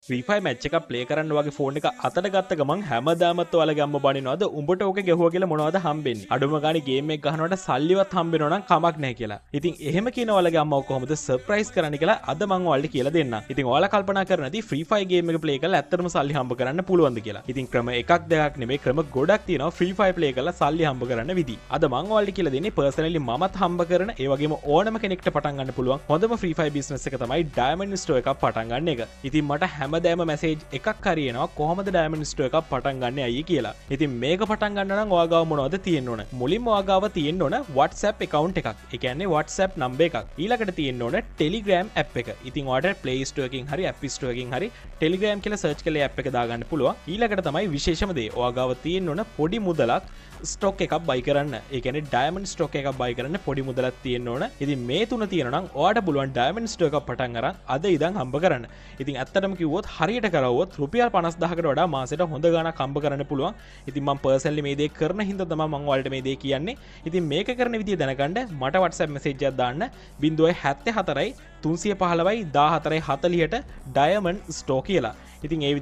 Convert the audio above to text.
Free Fire match එකක් play කරන්න වගේ ෆෝන් එක අතට ගත්ත ගමන් හැමදාමත් ඔයාලගේ අම්මා බනිනවද උඹට ඕක ගෙහුවා කියලා මොනවද හම්බෙන්නේ? අඩුම ගානේ ගේම් එක ගහනකොට සල්ලිවත් හම්බෙනවා නම් කමක් නැහැ කියලා. ඉතින් එහෙම කියන ඔයාලගේ අම්මව කොහොමද සර්ප්‍රයිස් කරන්න කියලා අද මම ඔයාලට කියලා දෙන්නම්. ඉතින් ඔයාලා කල්පනා කරන නැති Free Fire ගේම් එක play කරලා ඇත්තටම සල්ලි හම්බ කරන්න පුළුවන්ද කියලා. ඉතින් ක්‍රම එකක් දෙකක් නෙමෙයි ක්‍රම ගොඩක් තියෙනවා Free Fire play කරලා සල්ලි හම්බ කරන්න විදි. අද මම ඔයාලට කියලා දෙන්නේ personally මමත් හම්බ කරන ඒ වගේම ඕනම කෙනෙක්ට පටන් ගන්න පුළුවන් හොඳම Free Fire business එක තමයි Diamond Store එකක් පටන් ගන්න එක. ඉතින් මට හැමදාම message එකක් හරියනවා කොහොමද Diamond Store එකක් පටන් ගන්න ඇයි කියලා. ඉතින් මේක පටන් ගන්න නම් ඔයා ගාව මොනවද තියෙන්න ඕන? මුලින්ම ඔයා ගාව තියෙන්න ඕන WhatsApp account එකක්. ඒ කියන්නේ WhatsApp number එකක්. ඊළඟට තියෙන්න ඕන Telegram app එක. ඉතින් ඔයාලට Play Store එකකින් හරි App Store එකකින් හරි Telegram කියලා search කරලා app එක දාගන්න පුළුවන්. ඊළඟට තමයි විශේෂම දේ. ඔයා ගාව තියෙන්න ඕන පොඩි මුදලක් ස්ටොක් එකක් buy කරන්න. ඒ කියන්නේ Diamond stock එකක් buy කරන්න පොඩි මුදලක් තියෙන්න ඕන. ඉතින් මේ තුන තියෙනවා නම් ඔයාට පුළුවන් Diamond store එකක් පටන් අරන් අද ඉඳන් හම්බ කරන්න. ඉතින් ඇත්තටම කිව්වොත් හරියට කරවුවොත් රුපියල් 50000කට වඩා මාසෙට හොඳ ගාණක් හම්බ කරන්න පුළුවන්. ඉතින් මම personally මේ දේ කරන හින්දා තමයි මම ඔයාලට මේ දේ කියන්නේ. ඉතින් මේක කරන විදිය දැනගන්න මට WhatsApp message එකක් දාන්න 074 315 1440ට Diamond store කියලා. ඉතින් ඒ